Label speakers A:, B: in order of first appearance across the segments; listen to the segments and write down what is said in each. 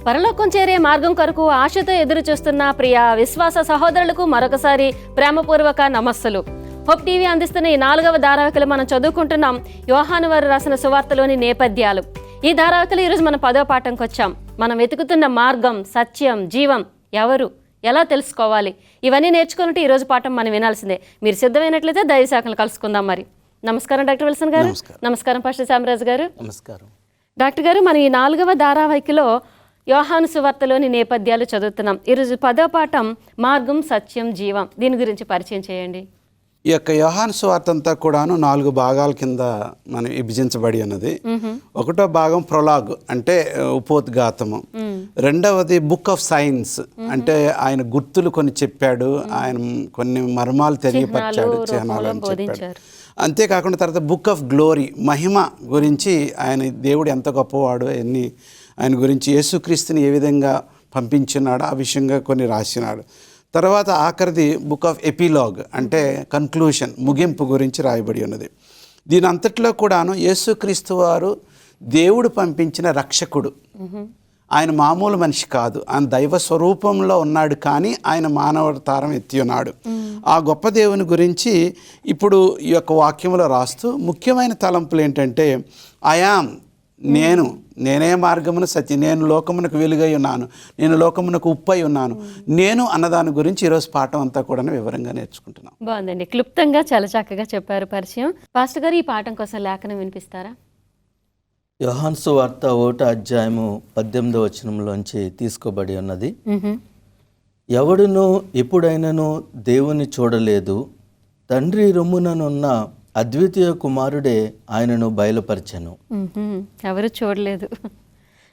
A: పరలోకం చేరే మార్గం కొరకు ఆశతో ఎదురు చూస్తున్న ప్రియ విశ్వాస సహోదరులకు మరొకసారి ప్రేమపూర్వక నమస్సులు. హోప్ టీవీ అందిస్తున్న ఈ 4వ ధారావాహికలో మనం చదువుకుంటున్నాం యోహాను వారు రాసిన సువార్తలోని నేపథ్యాలు. ఈ ధారావాహికలో ఈరోజు మనం 10వ పాఠంకి వచ్చాం. మనం వెతుకుతున్న మార్గం, సత్యం, జీవం ఎవరు, ఎలా తెలుసుకోవాలి, ఇవన్నీ నేర్చుకున్నట్టు ఈరోజు పాఠం మనం వినాల్సిందే. మీరు సిద్ధమైనట్లయితే దైవశాఖలు కలుసుకుందాం. మరి నమస్కారం డాక్టర్ విల్సన్ గారు. నమస్కారం పాస్టర్ శామరాజు గారు.
B: నమస్కారం
A: డాక్టర్ గారు. మనం ఈ 4వ ధారావాహికలో యోహాను సువార్తలోని నేపథ్యాలు చదువుతున్నాం. ఈరోజు 10వ పాఠం మార్గం, సత్యం, జీవం. దీని గురించి పరిచయం చేయండి.
B: ఈ యొక్క యోహాను సువార్త అంతా కూడాను 4 భాగాల కింద మనం విభజించబడి ఉన్నది. ఒకటో భాగం ప్రొలాగ్ అంటే ఉపోద్ఘాతము. రెండవది బుక్ ఆఫ్ సైన్స్ అంటే ఆయన గుర్తులు కొన్ని చెప్పాడు, ఆయన కొన్ని మర్మాలు తెలియపరిచాడు, చిహ్నాలను చెప్పాడు. అంతేకాకుండా తర్వాత బుక్ ఆఫ్ గ్లోరీ మహిమ గురించి, ఆయన దేవుడు ఎంత గొప్పవాడు, అన్ని ఆయన గురించి, యేసుక్రీస్తుని ఏ విధంగా పంపించున్నాడో ఆ విషయంగా కొన్ని రాసినాడు. తర్వాత ఆఖరిది బుక్ ఆఫ్ ఎపిలాగ్ అంటే కన్క్లూషన్, ముగింపు గురించి రాయబడి ఉన్నది. దీని అంతట్లో కూడాను యేసుక్రీస్తు వారు దేవుడు పంపించిన రక్షకుడు. ఆయన మామూలు మనిషి కాదు, ఆయన దైవ స్వరూపంలో ఉన్నాడు, కానీ ఆయన మానవతారం ఎత్తి ఉన్నాడు. ఆ గొప్ప దేవుని గురించి ఇప్పుడు ఈ యొక్క వాక్యంలో రాస్తూ ముఖ్యమైన తలంపులు ఏంటంటే, ఐయామ్ నేనే మార్గమును సత్యం, నేను లోకమునకు వెలుగై ఉన్నాను, నేను లోకమునకు ఉప్పై ఉన్నాను, నేను అన్నదాని గురించి ఈరోజు పాఠం అంతా కూడా వివరంగా నేర్చుకుంటున్నాం.
A: బాగుందండి, క్లుప్తంగా చాలా చక్కగా చెప్పారు పరిచయం. పాస్టర్ గారు, ఈ పాఠం కోసం లేఖనం వినిపిస్తారా?
C: యోహాను సువార్త 1వ అధ్యాయము 18వ వచనంలోంచి తీసుకోబడి ఉన్నది. ఎవడునూ ఎప్పుడైనాను దేవుని చూడలేదు, తండ్రి రొమ్ముననున్న అద్వితీయ కుమారుడే ఆయనను బయలుపరిచెను.
A: ఎవరు చూడలేదు.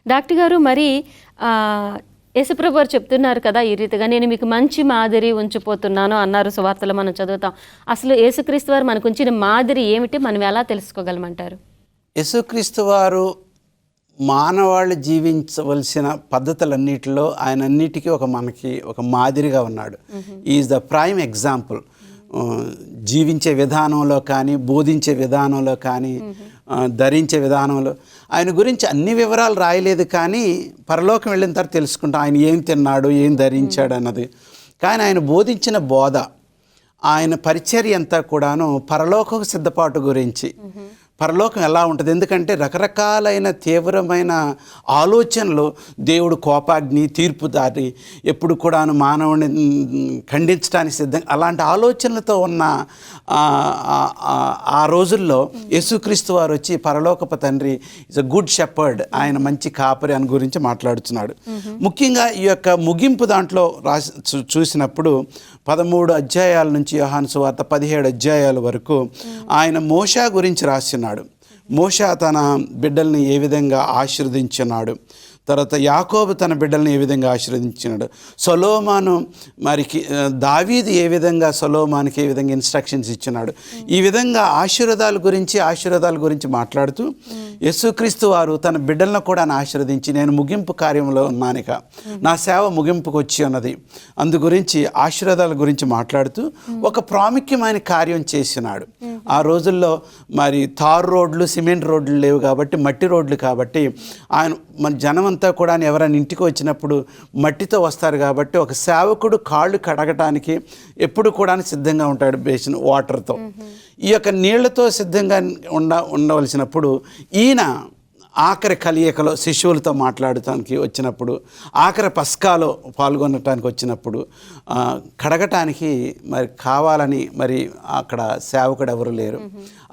A: డాక్టర్ గారు, మరి యేసుప్రభు వారు చెప్తున్నారు కదా ఈ రీతిగా, నేను మీకు మంచి మాదిరి ఉంచిపోతున్నాను అన్నారు. సువార్తలో మనం చదువుతాం. అసలు యేసుక్రీస్తు వారు మనకు ఉంచిన మాదిరి ఏమిటి, మనం ఎలా తెలుసుకోగలమంటారు?
B: యేసుక్రీస్తు వారు మానవాళ్ళు జీవించవలసిన పద్ధతులన్నిటిలో ఆయన అన్నిటికీ మనకి ఒక మాదిరిగా ఉన్నాడు. Is the prime example. జీవించే విధానంలో కానీ, బోధించే విధానంలో కానీ, ధరించే విధానంలో ఆయన గురించి అన్ని వివరాలు రాయలేదు, కానీ పరలోకం వెళ్ళిన తర్వాత తెలుసుకుంటాం ఆయన ఏం తిన్నాడు, ఏం ధరించాడు అన్నది. కానీ ఆయన బోధించిన బోధ, ఆయన పరిచర్య అంతా కూడాను పరలోకం సిద్ధపాటు గురించి, పరలోకం ఎలా ఉంటుంది. ఎందుకంటే రకరకాలైన తీవ్రమైన ఆలోచనలు, దేవుడు కోపాగ్ని, తీర్పుదారి, ఎప్పుడు కూడాను మానవుని ఖండించడానికి సిద్ధం, అలాంటి ఆలోచనలతో ఉన్న ఆ రోజుల్లో యేసుక్రీస్తు వారు వచ్చి పరలోకపు తండ్రి ఇస్ అ గుడ్ షెపర్డ్, ఆయన మంచి కాపరి అని గురించి మాట్లాడుతున్నాడు. ముఖ్యంగా ఈ యొక్క ముగింపు దాంట్లో చూసినప్పుడు 13 అధ్యాయాల నుంచి యోహాను సువార్త 17 అధ్యాయాల వరకు ఆయన మోషే గురించి రాస్తున్నాడు. మోషే తన బిడ్డల్ని ఏ విధంగా ఆశీర్వదించున్నాడు, తర్వాత యాకోబు తన బిడ్డల్ని ఏ విధంగా ఆశీర్వదించినాడు, సొలొమోను మరికి దావీదు ఏ విధంగా సొలొమోనుకి ఏ విధంగా ఇన్స్ట్రక్షన్స్ ఇచ్చినాడు. ఈ విధంగా ఆశీర్వాదాల గురించి మాట్లాడుతూ యేసుక్రీస్తు వారు తన బిడ్డలను కూడా ఆశీర్వదించి, నేను ముగింపు కార్యంలో ఉన్నానిక, నా సేవ ముగింపుకు వచ్చి ఉన్నది, అందు గురించి ఆశీర్వాదాల గురించి మాట్లాడుతూ ఒక ప్రాముఖ్యమైన కార్యం చేసినాడు. ఆ రోజుల్లో మరి తారు రోడ్లు, సిమెంట్ రోడ్లు లేవు కాబట్టి, మట్టి రోడ్లు కాబట్టి, ఆయన మన జనం అంతా కూడా ఎవరైనా ఇంటికి వచ్చినప్పుడు మట్టితో వస్తారు కాబట్టి, ఒక సేవకుడు కాళ్ళు కడగటానికి ఎప్పుడు కూడా సిద్ధంగా ఉంటాడు బేసిన్ వాటర్తో. ఈ యొక్క నీళ్లతో సిద్ధంగా ఉండవలసినప్పుడు ఈయన ఆఖరి కలియకలో శిష్యులతో మాట్లాడటానికి వచ్చినప్పుడు, ఆఖరి పస్కాలో పాల్గొనటానికి వచ్చినప్పుడు కడగటానికి మరి కావాలని మరి అక్కడ సేవకుడు ఎవరు లేరు.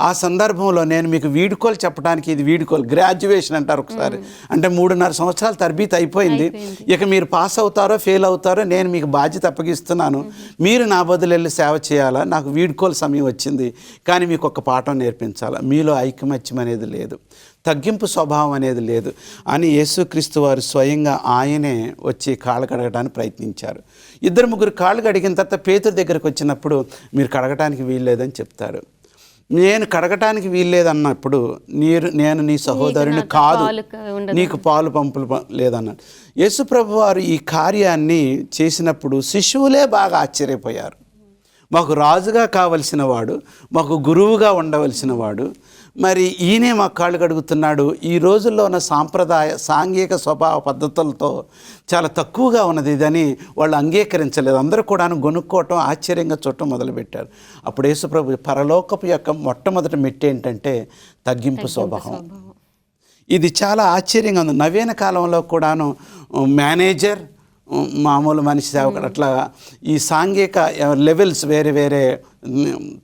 B: ఆ సందర్భంలో నేను మీకు వీడుకోలు చెప్పడానికి, ఇది వీడుకోలు, గ్రాడ్యుయేషన్ అంటారు ఒకసారి, అంటే 3.5 సంవత్సరాలు తరబీతి అయిపోయింది, ఇక మీరు పాస్ అవుతారో ఫెయిల్ అవుతారో నేను మీకు బాధ్యత అప్పగిస్తున్నాను, మీరు నా బదులు వెళ్ళి సేవ చేయాలా, నాకు వీడుకోలు సమయం వచ్చింది, కానీ మీకు ఒక పాఠం నేర్పించాలా, మీలో ఐకమత్యం అనేది లేదు, తగ్గింపు స్వభావం అనేది లేదు అని యేసుక్రీస్తు వారు స్వయంగా ఆయనే వచ్చి కాళ్ళు కడగడానికి ప్రయత్నించారు. 2-3 కాళ్ళు కడిగిన తర్వాత పేతురు దగ్గరికి వచ్చినప్పుడు, మీరు కడగటానికి వీల్లేదని చెప్తారు. నేను కడగటానికి వీల్లేదన్నప్పుడు, నేను నీ సహోదరుని కాదు, నీకు పాలు పంపులు లేదన్నాడు. యేసుప్రభు వారు ఈ కార్యాన్ని చేసినప్పుడు శిశువులే బాగా ఆశ్చర్యపోయారు. మాకు రాజుగా కావలసిన వాడు, మాకు గురువుగా ఉండవలసిన వాడు, మరి ఈయనే మా కాళ్ళు కడుగుతున్నాడు. ఈ రోజుల్లో ఉన్న సాంఘిక స్వభావ పద్ధతులతో చాలా తక్కువగా ఉన్నది ఇదని వాళ్ళు అంగీకరించలేదు. అందరూ కూడా గొనుక్కోవటం, ఆశ్చర్యంగా చూడటం మొదలుపెట్టారు. అప్పుడు యేసుప్రభు పరలోకపు యొక్క మొట్టమొదటి మెట్టు ఏంటంటే తగ్గింపు స్వభావం. ఇది చాలా ఆశ్చర్యంగా ఉంది. నవీన కాలంలో కూడాను మేనేజర్, మామూలు మనిషి సేవకుడు, అట్లా ఈ సాంఘిక లెవెల్స్ వేరే వేరే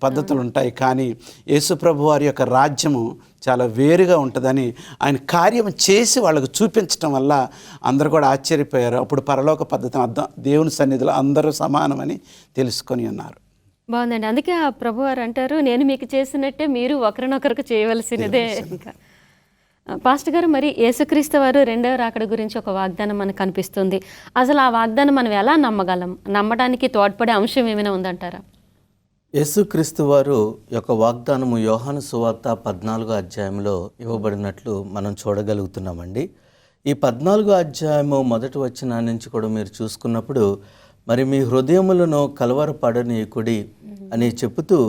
B: పద్ధతులు ఉంటాయి. కానీ యేసుప్రభు వారి యొక్క రాజ్యము చాలా వేరుగా ఉంటుందని ఆయన కార్యం చేసి వాళ్ళకు చూపించడం వల్ల అందరూ కూడా ఆశ్చర్యపోయారు. అప్పుడు పరలోక పద్ధతిని అర్థం, దేవుని సన్నిధిలో అందరూ సమానమని తెలుసుకొని ఉన్నారు.
A: బాగుందండి. అందుకే ఆ ప్రభువారు అంటారు, నేను మీకు చేసినట్టే మీరు ఒకరినొకరికి చేయవలసినదే. ఇంకా పాస్టర్ గారు, మరి యేసుక్రీస్తు వారు రెండవ రాకడ గురించి ఒక వాగ్దానం మనకు కనిపిస్తుంది. అసలు ఆ వాగ్దానం మనం ఎలా నమ్మగలం? నమ్మడానికి తోడ్పడే అంశం ఏమైనా ఉందంటారా?
C: యేసుక్రీస్తు వారు యొక్క వాగ్దానము యోహాను సువార్త 14వ అధ్యాయంలో ఇవ్వబడినట్లు మనం చూడగలుగుతున్నామండి. ఈ 14వ అధ్యాయము మొదటి వచనం నుంచి కూడా మీరు చూసుకున్నప్పుడు, మరి మీ హృదయములను కలవరపడనీయకుడి అని చెబుతూ,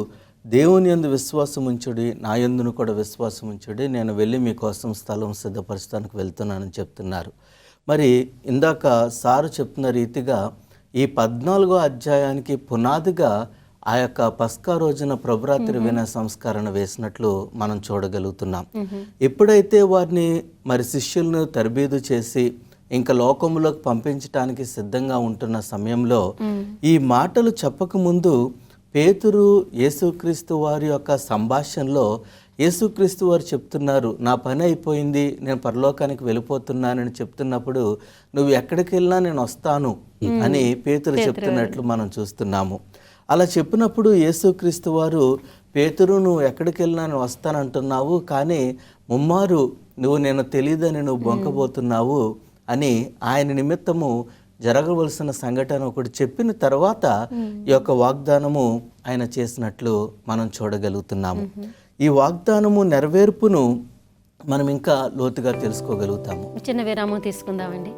C: దేవుని యందు విశ్వాసం ఉంచుడి, నా యందును కూడా విశ్వాసం ఉంచుడి, నేను వెళ్ళి మీకోసం స్థలం సిద్ధపరచడానికి వెళ్తున్నానని చెప్తున్నారు. మరి ఇందాక సారు చెప్తున్న రీతిగా ఈ 14వ అధ్యాయానికి పునాదిగా ఆ యొక్క పస్కా రోజున ప్రభురాత్రి విన సంస్కరణ వేసినట్లు మనం చూడగలుగుతున్నాం. ఎప్పుడైతే వారిని మరి శిష్యులను తరబీదు చేసి ఇంకా లోకంలోకి పంపించడానికి సిద్ధంగా ఉంటున్న సమయంలో ఈ మాటలు చెప్పకముందు పేతురు యేసుక్రీస్తు వారి యొక్క సంభాషణలో యేసుక్రీస్తు వారు చెప్తున్నారు, నా పని అయిపోయింది, నేను పరలోకానికి వెళ్ళిపోతున్నానని చెప్తున్నప్పుడు, నువ్వు ఎక్కడికి వెళ్ళినా నేను వస్తాను అని పేతురు చెప్తున్నట్లు మనం చూస్తున్నాము. అలా చెప్పినప్పుడు యేసుక్రీస్తు వారు, పేతురు నువ్వు ఎక్కడికి వెళ్ళినా నేను వస్తానంటున్నావు, కానీ ముమ్మారు నువ్వు నేను తెలియదని నువ్వు బొంకబోతున్నావు అని ఆయన నిమిత్తము జరగవలసిన సంఘటన ఒకటి చెప్పిన తర్వాత ఈ యొక్క వాగ్దానము ఆయన చేసినట్లు మనం చూడగలుగుతున్నాము. ఈ వాగ్దానము నెరవేర్పును మనం ఇంకా లోతుగా తెలుసుకోగలుగుతాము.
A: చిన్న విరామం తీసుకుందామండి.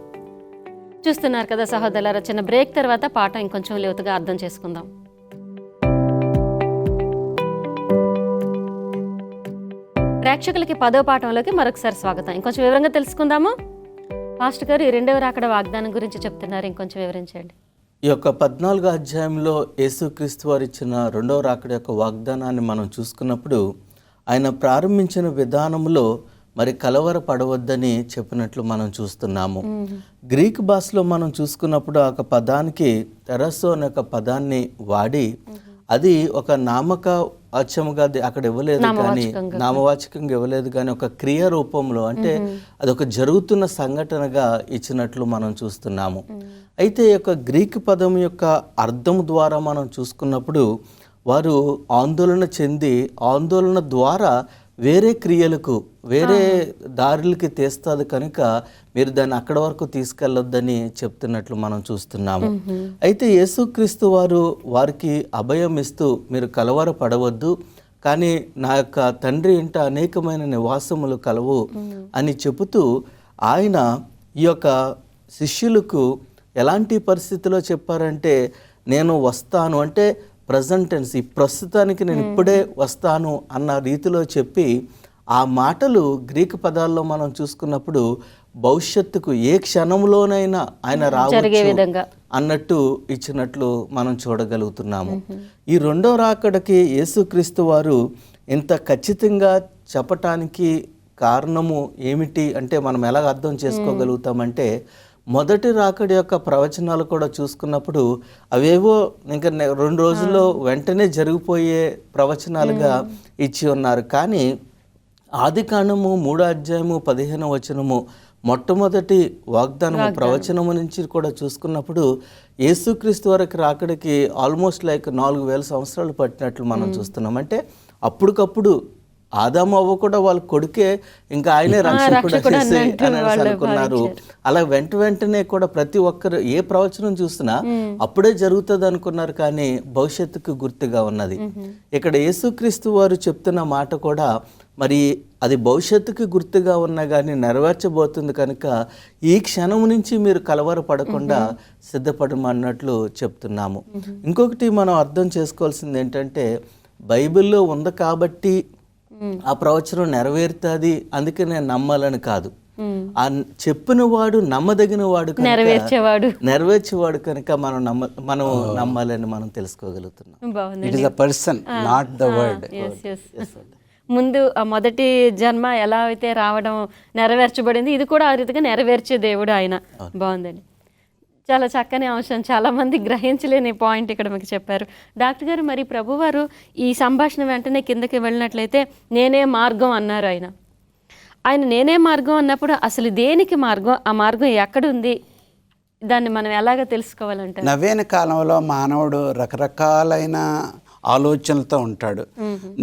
A: చూస్తున్నారు కదా సహోదరులారా, చిన్న బ్రేక్ తర్వాత పాఠం ఇంకొంచెం లోతుగా అర్థం చేసుకుందాం. ప్రేక్షకులకి 10వ పాఠంలోకి మరొకసారి స్వాగతం. ఇంకొంచెం వివరంగా తెలుసుకుందాము. పాస్టర్ గారు, ఈ రెండవ రాకడ వాగ్దానం గురించి చెప్తున్నారు, ఇంకొంచెం వివరించండి.
C: ఈ యొక్క 14వ అధ్యాయంలో యేసుక్రీస్తు వారు ఇచ్చిన రెండవ రాకడ యొక్క వాగ్దానాన్ని మనం చూసుకున్నప్పుడు, ఆయన ప్రారంభించిన విధానంలో మరి కలవర పడవద్దని చెప్పినట్లు మనం చూస్తున్నాము. గ్రీక్ భాషలో మనం చూసుకున్నప్పుడు ఆ పదానికి తెరసో అనే ఒక పదాన్ని వాడి, అది ఒక వాచ్యముగా అక్కడ ఇవ్వలేదు, కానీ నామవాచకంగా ఇవ్వలేదు, కానీ ఒక క్రియ రూపంలో, అంటే అదొక జరుగుతున్న సంఘటనగా ఇచ్చినట్లు మనం చూస్తున్నాము. అయితే ఈ యొక్క గ్రీక్ పదం యొక్క అర్థం ద్వారా మనం చూసుకున్నప్పుడు, వారు ఆందోళన చెంది ఆందోళన ద్వారా వేరే క్రియలకు, వేరే దారులకి తీస్తుంది కనుక మీరు దాన్ని అక్కడ వరకు తీసుకెళ్ళొద్దని చెప్తున్నట్లు మనం చూస్తున్నాము. అయితే యేసుక్రీస్తు వారు వారికి అభయం ఇస్తూ, మీరు కలవర పడవద్దు, కానీ నా యొక్క తండ్రి ఇంట అనేకమైన నివాసములు కలవు అని చెబుతూ, ఆయన ఈ యొక్క శిష్యులకు ఎలాంటి పరిస్థితిలో చెప్పారంటే, నేను వస్తాను అంటే ప్రజెంట్ టెన్స్, ఈ ప్రస్తుతానికి నేను ఇప్పుడే వస్తాను అన్న రీతిలో చెప్పి, ఆ మాటలు గ్రీకు పదాల్లో మనం చూసుకున్నప్పుడు భవిష్యత్తుకు ఏ క్షణంలోనైనా ఆయన రావచ్చు అన్నట్టు ఇచ్చినట్లు మనం చూడగలుగుతున్నాము. ఈ రెండో రాకడకి యేసుక్రీస్తు వారు ఇంత ఖచ్చితంగా చెప్పటానికి కారణము ఏమిటి అంటే, మనం ఎలా అర్థం చేసుకోగలుగుతామంటే, మొదటి రాకడి యొక్క ప్రవచనాలు కూడా చూసుకున్నప్పుడు అవేవో ఇంకా 2 రోజుల్లో వెంటనే జరిగిపోయే ప్రవచనాలుగా ఇచ్చి ఉన్నారు. కానీ ఆదికాండము 3వ అధ్యాయము 15వ వచనము మొట్టమొదటి వాగ్దానము ప్రవచనము నుంచి కూడా చూసుకున్నప్పుడు, యేసుక్రీస్తు వరకు రాకడికి ఆల్మోస్ట్ లైక్ 4000 సంవత్సరాలు పట్టినట్లు మనం చూస్తున్నాం. అంటే అప్పటికప్పుడు ఆదాము అవ్వ కూడా వాళ్ళ కొడుకే, ఇంకా ఆయనే రక్షకుడు అని అనుకున్నారు. అలా వెంటనే కూడా ప్రతి ఒక్కరు ఏ ప్రవచనం చూసినా అప్పుడే జరుగుతుంది అనుకున్నారు, కానీ భవిష్యత్తుకు గుర్తుగా ఉన్నది. ఇక్కడ యేసుక్రీస్తు వారు చెప్తున్న మాట కూడా మరి అది భవిష్యత్తుకి గుర్తుగా ఉన్నా కానీ నెరవేర్చబోతుంది కనుక ఈ క్షణం నుంచి మీరు కలవరపడకుండా సిద్ధపడమన్నట్లు చెప్తున్నాము. ఇంకొకటి మనం అర్థం చేసుకోవాల్సింది ఏంటంటే, బైబిల్లో ఉంది కాబట్టి ఆ ప్రవచనం నెరవేరుతుంది అందుకే నేను నమ్మాలని కాదు. ఆ చెప్పిన వాడు నమ్మదగిన వాడు, నెరవేర్చేవాడు కనుక మనం నమ్మాలని మనం తెలుసుకోగలుగుతున్నాం.
B: It is the person, not the word.
A: ముందు ఆ మొదటి జన్మ ఎలా అయితే రావడం నెరవేర్చబడింది, ఇది కూడా ఆ రీతిగా నెరవేర్చే దేవుడు ఆయన. బాగుందండి, చాలా చక్కని అంశం, చాలామంది గ్రహించలేని పాయింట్ ఇక్కడ మీకు చెప్పారు. డాక్టర్ గారు, మరి ప్రభువారు ఈ సంభాషణ వెంటనే కిందకి వెళ్ళినట్లయితే నేనే మార్గం అన్నారు. ఆయన నేనే మార్గం అన్నప్పుడు అసలు దేనికి మార్గం, ఆ మార్గం ఎక్కడుంది, దాన్ని మనం ఎలాగ తెలుసుకోవాలంటే?
B: నవీన కాలంలో మానవుడు రకరకాలైన ఆలోచనలతో ఉంటాడు.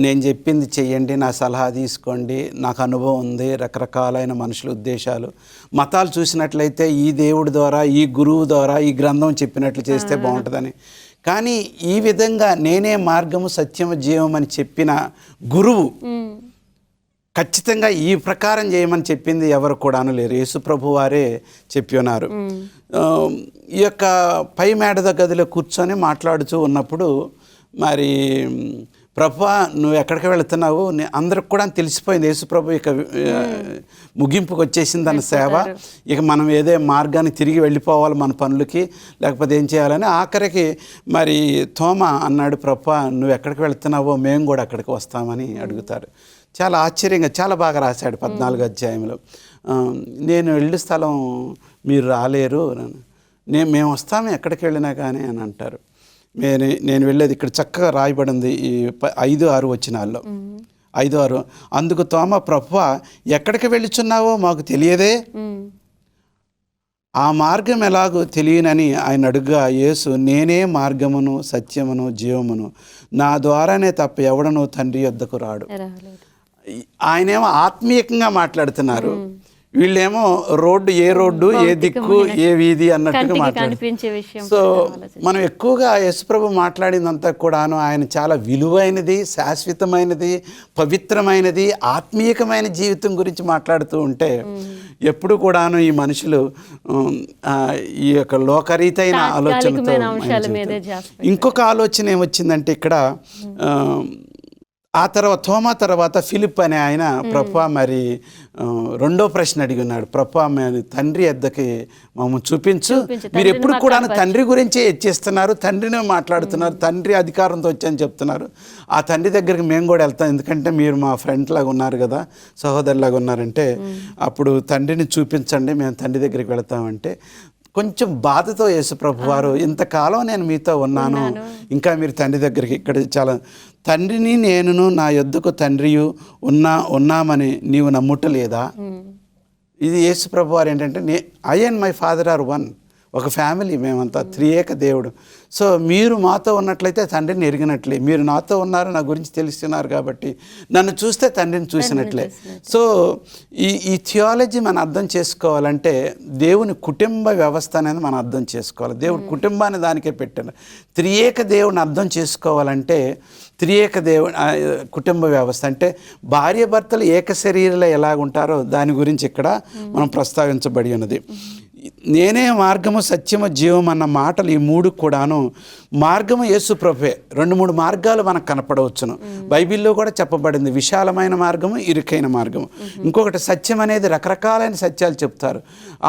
B: నేను చెప్పింది చెయ్యండి, నా సలహా తీసుకోండి, నాకు అనుభవం ఉంది, రకరకాలైన మనుషుల ఉద్దేశాలు. మతాలు చూసినట్లయితే ఈ దేవుడి ద్వారా, ఈ గురువు ద్వారా, ఈ గ్రంథం చెప్పినట్లు చేస్తే బాగుంటుందని. కానీ ఈ విధంగా నేనే మార్గము సత్యము జీవం అని చెప్పిన గురువు ఖచ్చితంగా ఈ ప్రకారం చేయమని చెప్పింది ఎవరు కూడాను లేరు. యేసు ప్రభు వారే చెప్పి ఉన్నారు. ఈ యొక్క పై మేడ గదిలో కూర్చొని మాట్లాడుతూ ఉన్నప్పుడు, మరి ప్రభువా నువ్వు ఎక్కడికి వెళుతున్నావు, అందరికి కూడా తెలిసిపోయింది యేసు ప్రభు ఇక ముగింపుకు వచ్చేసింది తన సేవ, ఇక మనం ఏదే మార్గాన్ని తిరిగి వెళ్ళిపోవాలి మన పనులకి, లేకపోతే ఏం చేయాలని. ఆఖరికి మరి తోమ అన్నాడు, ప్రభువా నువ్వు ఎక్కడికి వెళుతున్నావో మేము కూడా అక్కడికి వస్తామని అడుగుతారు. చాలా ఆశ్చర్యంగా చాలా బాగా రాశాడు 14వ అధ్యాయంలో. నేను వెళ్ళే స్థలం మీరు రాలేరు, మేము వస్తాము ఎక్కడికి వెళ్ళినా కానీ అని అంటారు. నేను వెళ్ళేది ఇక్కడ చక్కగా రాయబడింది ఈ 5-6 వచనాల్లో. 5-6 అందుకు తోమ, ప్రభువా ఎక్కడికి వెళ్ళుచున్నావో మాకు తెలియదే, ఆ మార్గం ఎలాగో తెలియనని ఆయన అడుగుగా యేసు, నేనే మార్గమును సత్యమును జీవమును, నా ద్వారానే తప్ప ఎవడను తండ్రి యొద్దకు రాడు. ఆయనేమో ఆత్మీయంగా మాట్లాడుతున్నారు, వీళ్ళేమో రోడ్డు, ఏ రోడ్డు, ఏ దిక్కు, ఏ వీధి అన్నట్టుగా మాట్లాడుతున్నారు. సో మనం ఎక్కువగా యేసుప్రభు మాట్లాడిందంతా కూడాను ఆయన చాలా విలువైనది, శాశ్వతమైనది, పవిత్రమైనది, ఆత్మీయమైన జీవితం గురించి మాట్లాడుతూ ఉంటే ఎప్పుడు కూడాను ఈ మనుషులు ఈ యొక్క లోకరీతైన ఆలోచనతో. ఇంకొక ఆలోచన ఏమొచ్చిందంటే ఇక్కడ ఆ తర్వాత తోమా తర్వాత ఫిలిప్ అనే ఆయన, ప్రభువా మరి రెండో ప్రశ్న అడిగి ఉన్నాడు, ప్రభువా తండ్రి వద్దకి మమ్మల్ని చూపించు. మీరు ఎప్పుడు కూడా తండ్రి గురించే చేస్తున్నారు, తండ్రినే మాట్లాడుతున్నారు, తండ్రి అధికారంతో వచ్చని చెప్తున్నారు. ఆ తండ్రి దగ్గరికి మేము కూడా వెళ్తాం, ఎందుకంటే మీరు మా ఫ్రెండ్ లాగా ఉన్నారు కదా, సహోదరులాగా ఉన్నారంటే, అప్పుడు తండ్రిని చూపించండి, మేము తండ్రి దగ్గరికి వెళ్తామంటే కొంచెం బాధతో యేసు ప్రభు వారు, ఇంతకాలం నేను మీతో ఉన్నాను, ఇంకా మీరు తండ్రి దగ్గరికి, ఇక్కడ చాలా తండ్రిని నేనును నా యొద్దకు తండ్రియు ఉన్నామని నీవు నమ్ముటలేదా? ఇది యేసు ప్రభు వారు ఏంటంటే, I and my father are one, ఒక ఫ్యామిలీ మేమంతా, త్రియేక దేవుడు. సో మీరు మాతో ఉన్నట్లయితే తండ్రిని ఎరిగినట్లే, మీరు నాతో ఉన్నారు, నా గురించి తెలుస్తున్నారు కాబట్టి నన్ను చూస్తే తండ్రిని చూసినట్లే. సో ఈ థియాలజీ మనం అర్థం చేసుకోవాలంటే దేవుని కుటుంబ వ్యవస్థ అనేది మనం అర్థం చేసుకోవాలి. దేవుడు కుటుంబాన్ని దానికే పెట్టాడు. త్రియేక దేవుని అర్థం చేసుకోవాలంటే త్రియేక దేవుని కుటుంబ వ్యవస్థ అంటే భార్య భర్తలు ఏక శరీరంలో ఎలాగుంటారో దాని గురించి ఇక్కడ మనం ప్రస్తావించబడి ఉన్నది. నేనే మార్గము సత్యము జీవం అన్న మాటలు ఈ మూడు కూడాను, మార్గము యేసు ప్రభువే. 2-3 మార్గాలు మనకు కనపడవచ్చును. బైబిల్లో కూడా చెప్పబడింది, విశాలమైన మార్గము, ఇరుకైన మార్గము. ఇంకొకటి సత్యం అనేది, రకరకాలైన సత్యాలు చెప్తారు.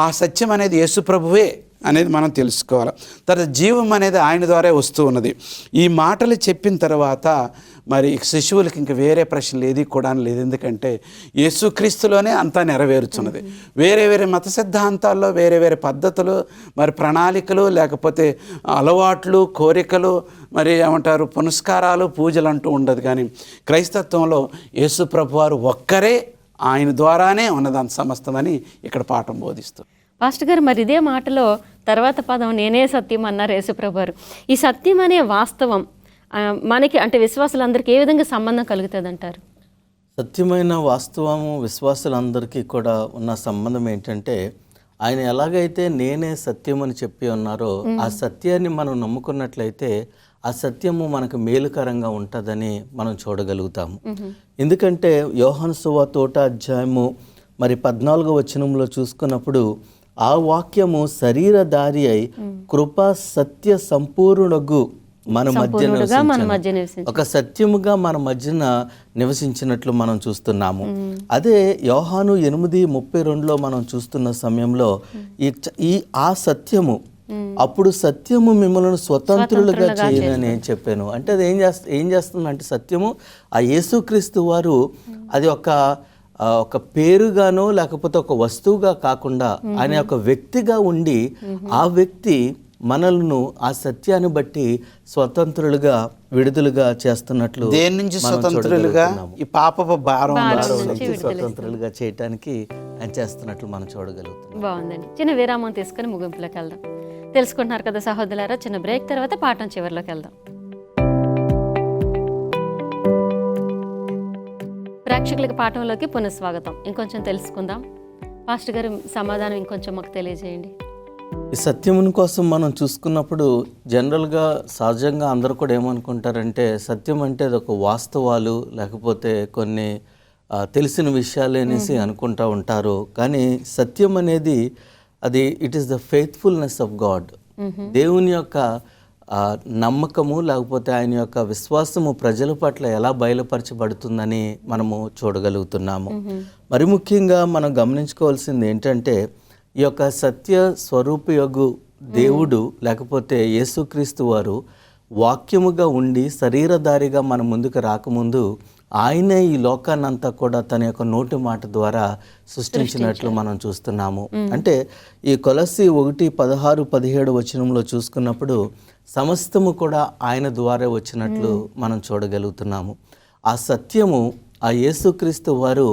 B: ఆ సత్యం అనేది యేసు ప్రభువే అనేది మనం తెలుసుకోవాలి. తర్వాత జీవం అనేది ఆయన ద్వారా వస్తూ ఉన్నది. ఈ మాటలు చెప్పిన తర్వాత మరి శిశువులకి ఇంక వేరే ప్రశ్నలు ఏది కూడా లేదు, ఎందుకంటే యేసుక్రీస్తులోనే అంతా నెరవేరుచున్నది. వేరే వేరే మత సిద్ధాంతాల్లో వేరే వేరే పద్ధతులు, మరి ప్రణాళికలు, లేకపోతే అలవాట్లు, కోరికలు, మరి ఏమంటారు పునస్కారాలు, పూజలు అంటూ ఉండదు. కానీ క్రైస్తత్వంలో యేసు ప్రభువారు ఒక్కరే, ఆయన ద్వారానే ఉన్నదాని సమస్తమని ఇక్కడ పాఠం బోధిస్తుంది.
A: పాస్టర్ గారు, మరి ఇదే మాటలో తర్వాత పదం నేనే సత్యం అన్నారు యేసుప్రభు గారు. ఈ సత్యం అనే వాస్తవం మనకి అంటే విశ్వాసులందరికీ ఏ విధంగా సంబంధం కలుగుతుంది అంటారు?
C: సత్యమైన వాస్తవము విశ్వాసులందరికీ కూడా ఉన్న సంబంధం ఏంటంటే, ఆయన ఎలాగైతే నేనే సత్యం అని చెప్పి ఉన్నారో ఆ సత్యాన్ని మనం నమ్ముకున్నట్లయితే ఆ సత్యము మనకు మేలుకరంగా ఉంటుందని మనం చూడగలుగుతాము. ఎందుకంటే యోహాను సువార్త 1వ అధ్యాయము మరి 14వ వచనంలో చూసుకున్నప్పుడు ఆ వాక్యము శరీరధారి అయి కృపా సత్య సంపూర్ణగు మన మధ్య ఒక సత్యముగా మన మధ్యన నివసించినట్లు మనం చూస్తున్నాము. అదే యోహాను 8:32లో మనం చూస్తున్న సమయంలో ఆ సత్యము అప్పుడు సత్యము మిమ్మల్ని స్వతంత్రులుగా చేయనని చెప్పాను. అంటే అది ఏం చేస్తుందంటే సత్యము ఆ యేసుక్రీస్తు వారు అది ఒక పేరుగానో లేకపోతే ఒక వస్తువుగా కాకుండా ఆయన ఒక వ్యక్తిగా ఉండి ఆ వ్యక్తి మనల్ని ఆ సత్యాన్ని బట్టి స్వతంత్రులుగా విడుదలుగా చేస్తున్నట్లు
B: దేని నుంచి స్వతంత్రులుగా ఈ పాపపు భారం
C: నుంచి స్వతంత్రులుగా చేయటానికి ఆయన చేస్తున్నట్లు మనం చూడగలుగుతాం.
A: బాగుందండి. చిన్న విరామం తీసుకుని ముగింపులోకి వెళ్దాం. తెలుసుకుంటున్నారు కదా సహోదరులారా, చిన్న బ్రేక్ తర్వాత పాఠం చివరిలోకి వెళ్దాం. ప్రేక్షకులకి పాఠంలోకి పునఃస్వాగతం. ఇంకొంచెం తెలుసుకుందాం. పాస్టర్ గారు సమాధానం ఇంకొంచెం మాకు తెలియజేయండి.
C: ఈ సత్యముని కోసం మనం చూసుకున్నప్పుడు జనరల్గా సహజంగా అందరూ కూడా ఏమనుకుంటారంటే సత్యం అంటే అది ఒక వాస్తవాలు లేకపోతే కొన్ని తెలిసిన విషయాలు అనేసి అనుకుంటూ ఉంటారు. కానీ సత్యం అనేది అది it is the faithfulness of God. దేవుని యొక్క నమ్మకము లేకపోతే ఆయన యొక్క విశ్వాసము ప్రజల పట్ల ఎలా బయలుపరచబడుతుందని మనము చూడగలుగుతున్నాము. మరి ముఖ్యంగా మనం గమనించుకోవాల్సింది ఏంటంటే ఈ యొక్క సత్య స్వరూపయోగు దేవుడు లేకపోతే యేసుక్రీస్తు వారు వాక్యముగా ఉండి శరీరధారిగా మన ముందుకు రాకముందు ఆయనే ఈ లోకాన్నంతా కూడా తన యొక్క నోటి మాట ద్వారా సృష్టించినట్లు మనం చూస్తున్నాము. అంటే ఈ కొలస్సీ 1:16-17 వచనంలో చూసుకున్నప్పుడు సమస్తము కూడా ఆయన ద్వారా వచ్చినట్లు మనం చూడగలుగుతున్నాము. ఆ సత్యము ఆ యేసుక్రీస్తు వారు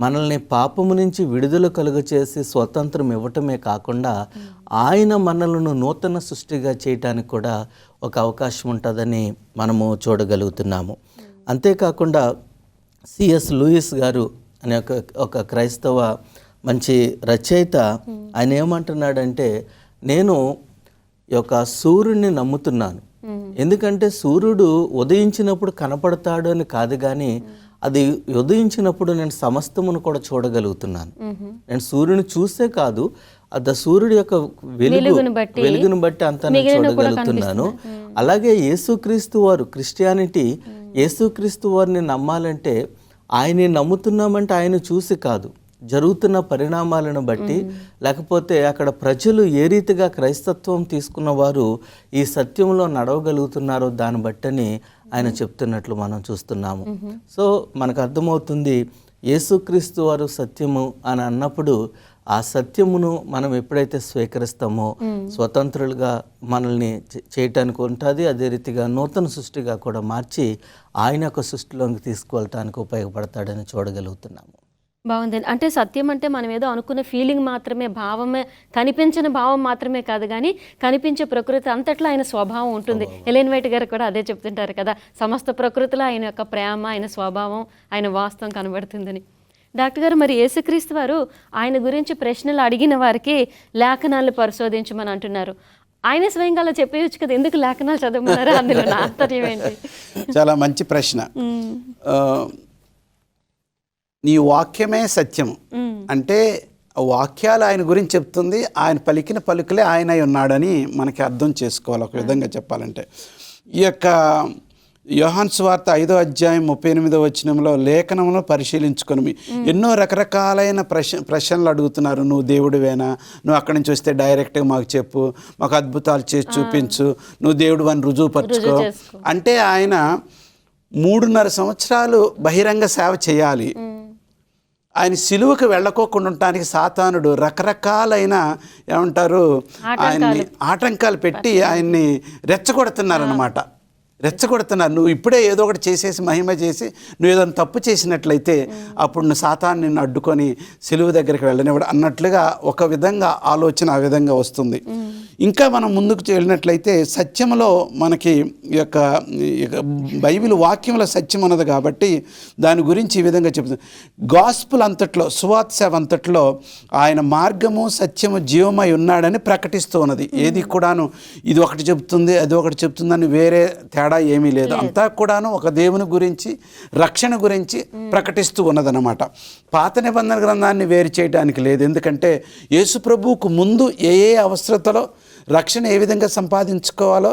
C: మనల్ని పాపము నుంచి విడుదల కలుగచేసి స్వతంత్రం ఇవ్వటమే కాకుండా ఆయన మనలను నూతన సృష్టిగా చేయటానికి కూడా ఒక అవకాశం ఉంటుందని మనము చూడగలుగుతున్నాము. అంతేకాకుండా సిఎస్ లూయిస్ గారు అనే ఒక క్రైస్తవ మంచి రచయిత ఆయన ఏమంటున్నాడంటే, నేను ఈ యొక్క సూర్యుడిని నమ్ముతున్నాను. ఎందుకంటే సూర్యుడు ఉదయించినప్పుడు కనపడతాడు అని కాదు, కానీ అది ఉదయించినప్పుడు నేను సమస్తమును కూడా చూడగలుగుతున్నాను. నేను సూర్యుని చూసే కాదు, అది సూర్యుడి యొక్క వెలుగును బట్టి అంతా నేను చూడగలుగుతున్నాను. అలాగే యేసుక్రీస్తు వారు క్రిస్టియానిటీ యేసుక్రీస్తు వారిని నమ్మాలంటే ఆయన్ని నమ్ముతున్నామంటే ఆయన చూసి కాదు, జరుగుతున్న పరిణామాలను బట్టి లేకపోతే అక్కడ ప్రజలు ఏ రీతిగా క్రైస్తత్వం తీసుకున్న వారు ఈ సత్యంలో నడవగలుగుతున్నారో దాన్ని బట్టని ఆయన చెప్తున్నట్లు మనం చూస్తున్నాము. సో మనకు అర్థమవుతుంది యేసుక్రీస్తు వారు సత్యము అని అన్నప్పుడు ఆ సత్యమును మనం ఎప్పుడైతే స్వీకరిస్తామో స్వతంత్రులుగా మనల్ని చేయటానికి ఉంటుంది. అదే రీతిగా నూతన సృష్టిగా కూడా మార్చి ఆయన యొక్క సృష్టిలోకి తీసుకువెళ్ళటానికి ఉపయోగపడతాడని చూడగలుగుతున్నాము.
A: బాగుంది. అంటే సత్యం అంటే మనం ఏదో అనుకున్న ఫీలింగ్ మాత్రమే, భావమే, కనిపించిన భావం మాత్రమే కాదు, కానీ కనిపించే ప్రకృతి అంతట్లో ఆయన స్వభావం ఉంటుంది. ఎలెన్ వైట్ గారు కూడా అదే చెప్తుంటారు కదా, సమస్త ప్రకృతిలో ఆయన యొక్క ప్రేమ, ఆయన స్వభావం, ఆయన వాస్తవం కనబడుతుందని. డాక్టర్ గారు, మరి యేసుక్రీస్తు వారు ఆయన గురించి ప్రశ్నలు అడిగిన వారికి లేఖనాలు పరిశోధించమని అంటున్నారు. ఆయన స్వయంగా అలా చెప్పేయచ్చు కదా, ఎందుకు లేఖనాలు చదవమన్నారు? అందులో నా ఆశ్చర్యం ఏంటి?
B: చాలా మంచి ప్రశ్న. నీ వాక్యమే సత్యము అంటే వాక్యాలు ఆయన గురించి చెప్తుంది, ఆయన పలికిన పలుకులే ఆయన అయి ఉన్నాడని మనకి అర్థం చేసుకోవాలి. ఒక విధంగా చెప్పాలంటే ఈ యొక్క యోహాను సువార్త 5వ అధ్యాయం 38వ వచనంలో లేఖనమును పరిశీలించుకొని ఎన్నో రకరకాలైన ప్రశ్నలు అడుగుతున్నారు. నువ్వు దేవుడివేనా, నువ్వు అక్కడి నుంచి వస్తే డైరెక్ట్గా మాకు చెప్పు, మాకు అద్భుతాలు చేసి చూపించు, నువ్వు దేవుడు అని రుజువుపరచుకో అంటే ఆయన 3.5 సంవత్సరాలు బహిరంగ సేవ చేయాలి. ఆయన సిలువకు వెళ్ళకోకుండా ఉండటానికి సాతానుడు రకరకాలైన ఏమంటారు ఆయన్ని ఆటంకాలు పెట్టి ఆయన్ని రెచ్చగొడుతున్నారన్నమాట. రెచ్చగొడుతున్నారు. నువ్వు ఇప్పుడే ఏదో ఒకటి చేసేసి మహిమ చేసి నువ్వు ఏదైనా తప్పు చేసినట్లయితే అప్పుడు నువ్వు సాతాను నిన్ను అడ్డుకొని సిలువ దగ్గరికి వెళ్ళనివ్వడు అన్నట్లుగా ఒక విధంగా ఆలోచన ఆ విధంగా వస్తుంది. ఇంకా మనం ముందుకు వెళ్ళినట్లయితే సత్యంలో మనకి ఈ యొక్క బైబిల్ వాక్యంలో సత్యం ఉన్నది కాబట్టి దాని గురించి ఈ విధంగా చెప్తుంది. గాస్పుల్ అంతట్లో, సువార్త సేవ అంతట్లో ఆయన మార్గము సత్యము జీవమై ఉన్నాడని ప్రకటిస్తూ ఉన్నది. ఏది కూడాను ఇది ఒకటి చెప్తుంది అది ఒకటి చెప్తుందని వేరే తేడా ఏమీ లేదు. అంతా కూడాను ఒక దేవుని గురించి రక్షణ గురించి ప్రకటిస్తూ ఉన్నదన్నమాట. పాత నిబంధన గ్రంథాన్ని వేరు చేయడానికి లేదు. ఎందుకంటే యేసు ప్రభువుకు ముందు ఏ అవసరతలో రక్షణ ఏ విధంగా సంపాదించుకోవాలో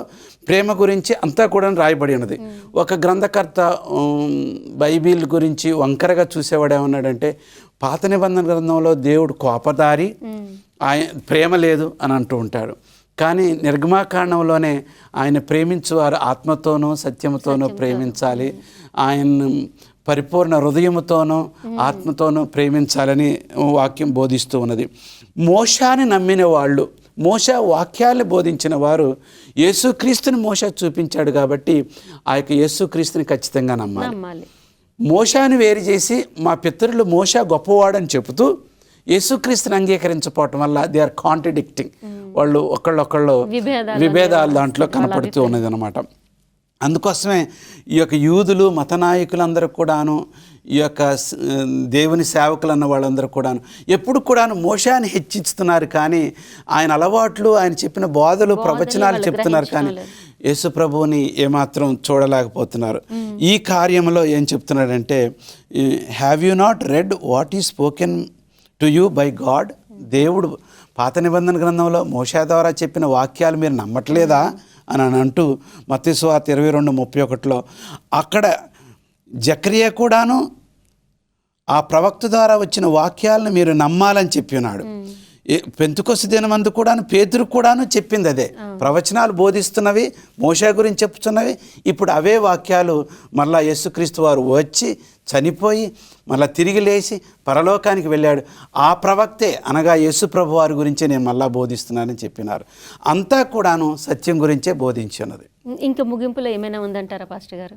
B: ప్రేమ గురించి అంతా కూడా రాయబడి ఉన్నది. ఒక గ్రంథకర్త బైబిల్ గురించి వంకరగా చూసేవాడు ఏమన్నాడంటే, పాత నిబంధన గ్రంథంలో దేవుడు కోపదారి, ఆయన ప్రేమ లేదు అని అంటూ ఉంటాడు. కానీ నిర్గమాకాండంలోనే ఆయన ప్రేమించువారు ఆత్మతోనూ సత్యముతోనూ ప్రేమించాలి, ఆయన పరిపూర్ణ హృదయముతోనూ ఆత్మతోనూ ప్రేమించాలని వాక్యం బోధిస్తూ ఉన్నది. మోషాని నమ్మిన వాళ్ళు, మోషే వాక్యాన్ని బోధించిన వారు యేసుక్రీస్తుని మోషే చూపించాడు కాబట్టి ఆ యొక్క యేసుక్రీస్తుని ఖచ్చితంగా నమ్మాలి. మోషాని వేరు చేసి మా పితరులు మోషే గొప్పవాడని చెబుతూ యేసుక్రీస్తుని అంగీకరించకపోవటం వల్ల దే ఆర్ కాంట్రడిక్టింగ్. వాళ్ళు ఒకళ్ళొకళ్ళు విభేదాలు దాంట్లో కనపడుతూ ఉన్నది అనమాట. అందుకోసమే ఈ యొక్క యూదులు మత నాయకులందరూ కూడాను, ఈ యొక్క దేవుని సేవకులు అన్న వాళ్ళందరూ కూడాను ఎప్పుడు కూడాను మోషాన్ని హెచ్చిస్తున్నారు, కానీ ఆయన అలవాట్లు, ఆయన చెప్పిన బోధలు, ప్రవచనాలు చెప్తున్నారు, కానీ యేసు ప్రభువుని ఏమాత్రం చూడలేకపోతున్నారు. ఈ కార్యంలో ఏం చెప్తున్నాడంటే, have you not red what is spoken to you by God? దేవుడు పాత నిబంధన గ్రంథంలో మోషే ద్వారా చెప్పిన వాక్యాలు మీరు నమ్మట్లేదా అని అంటూ మత్తయి సువార్త 22:31 అక్కడ జకరియా కూడాను ఆ ప్రవక్త ద్వారా వచ్చిన వాక్యాలను మీరు నమ్మాలని చెప్పి ఉన్నాడు. పెంతెకొస్తు దినమందు కూడాను పేతురు కూడాను చెప్పింది అదే. ప్రవచనాలు బోధిస్తున్నవి, మోషే గురించి చెప్తున్నవి, ఇప్పుడు అవే వాక్యాలు మళ్ళా యేసుక్రీస్తు వారు వచ్చి చనిపోయి మళ్ళీ తిరిగి లేచి పరలోకానికి వెళ్ళాడు. ఆ ప్రవక్తే అనగా యేసు ప్రభు వారి గురించే నేను మళ్ళా బోధిస్తున్నానని చెప్పినారు. అంతా కూడాను సత్యం గురించే బోధించున్నది.
A: ఇంకా ముగింపులో ఏమైనా ఉందంటారా పాస్టర్ గారు?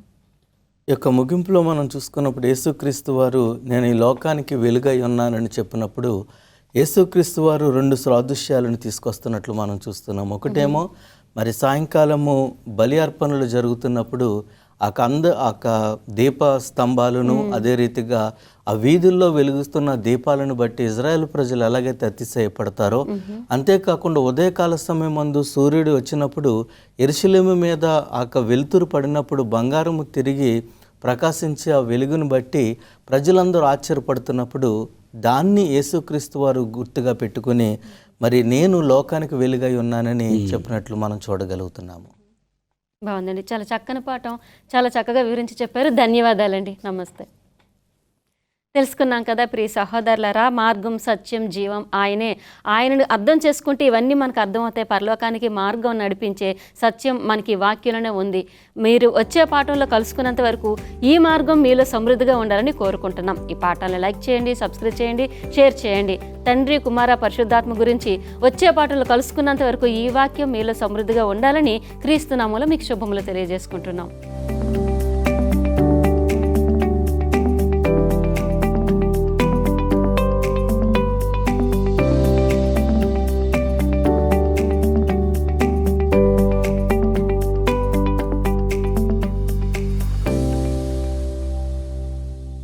C: ఈ యొక్క ముగింపులో మనం చూసుకున్నప్పుడు యేసుక్రీస్తు వారు నేను ఈ లోకానికి వెలుగై ఉన్నానని చెప్పినప్పుడు యేసుక్రీస్తు వారు 2 సాదృశ్యాలను తీసుకొస్తున్నట్లు మనం చూస్తున్నాం. ఒకటేమో మరి సాయంకాలము బలి అర్పణలు జరుగుతున్నప్పుడు ఆ దీప స్తంభాలను, అదే రీతిగా ఆ వీధుల్లో వెలుగుస్తున్న దీపాలను బట్టి ఇజ్రాయెల్ ప్రజలు ఎలాగైతే అతిశయపడతారో, అంతేకాకుండా ఉదయకాల సమయం మందు సూర్యుడు వచ్చినప్పుడు యెరూషలేము మీద వెలుతురు పడినప్పుడు బంగారము తిరిగి ప్రకాశించే ఆ వెలుగును బట్టి ప్రజలందరూ ఆశ్చర్యపడుతున్నప్పుడు దాన్ని యేసుక్రీస్తు వారు గుర్తుగా పెట్టుకుని మరి నేను లోకానికి వెలుగై ఉన్నానని చెప్పినట్లు మనం చూడగలుగుతున్నాము.
A: బాగుందండి, చాలా చక్కని పాఠం, చాలా చక్కగా వివరించి చెప్పారు. ధన్యవాదాలండి. నమస్తే. తెలుసుకున్నాం కదా ప్రియ సహోదరులారా, మార్గం సత్యం జీవం ఆయనే. ఆయనను అర్థం చేసుకుంటే ఇవన్నీ మనకు అర్థమవుతాయి. పరలోకానికి మార్గం నడిపించే సత్యం మనకి వాక్యంలోనే ఉంది. మీరు వచ్చే పాఠంలో కలుసుకున్నంత వరకు ఈ మార్గం మీలో సమృద్ధిగా ఉండాలని కోరుకుంటున్నాం. ఈ పాఠాలను లైక్ చేయండి, సబ్స్క్రైబ్ చేయండి, షేర్ చేయండి. తండ్రి కుమార పరిశుద్ధాత్మ గురించి వచ్చే పాఠంలో కలుసుకున్నంత వరకు ఈ వాక్యం మీలో సమృద్ధిగా ఉండాలని క్రీస్తు నామములో మీకు శుభములు తెలియజేసుకుంటున్నాం.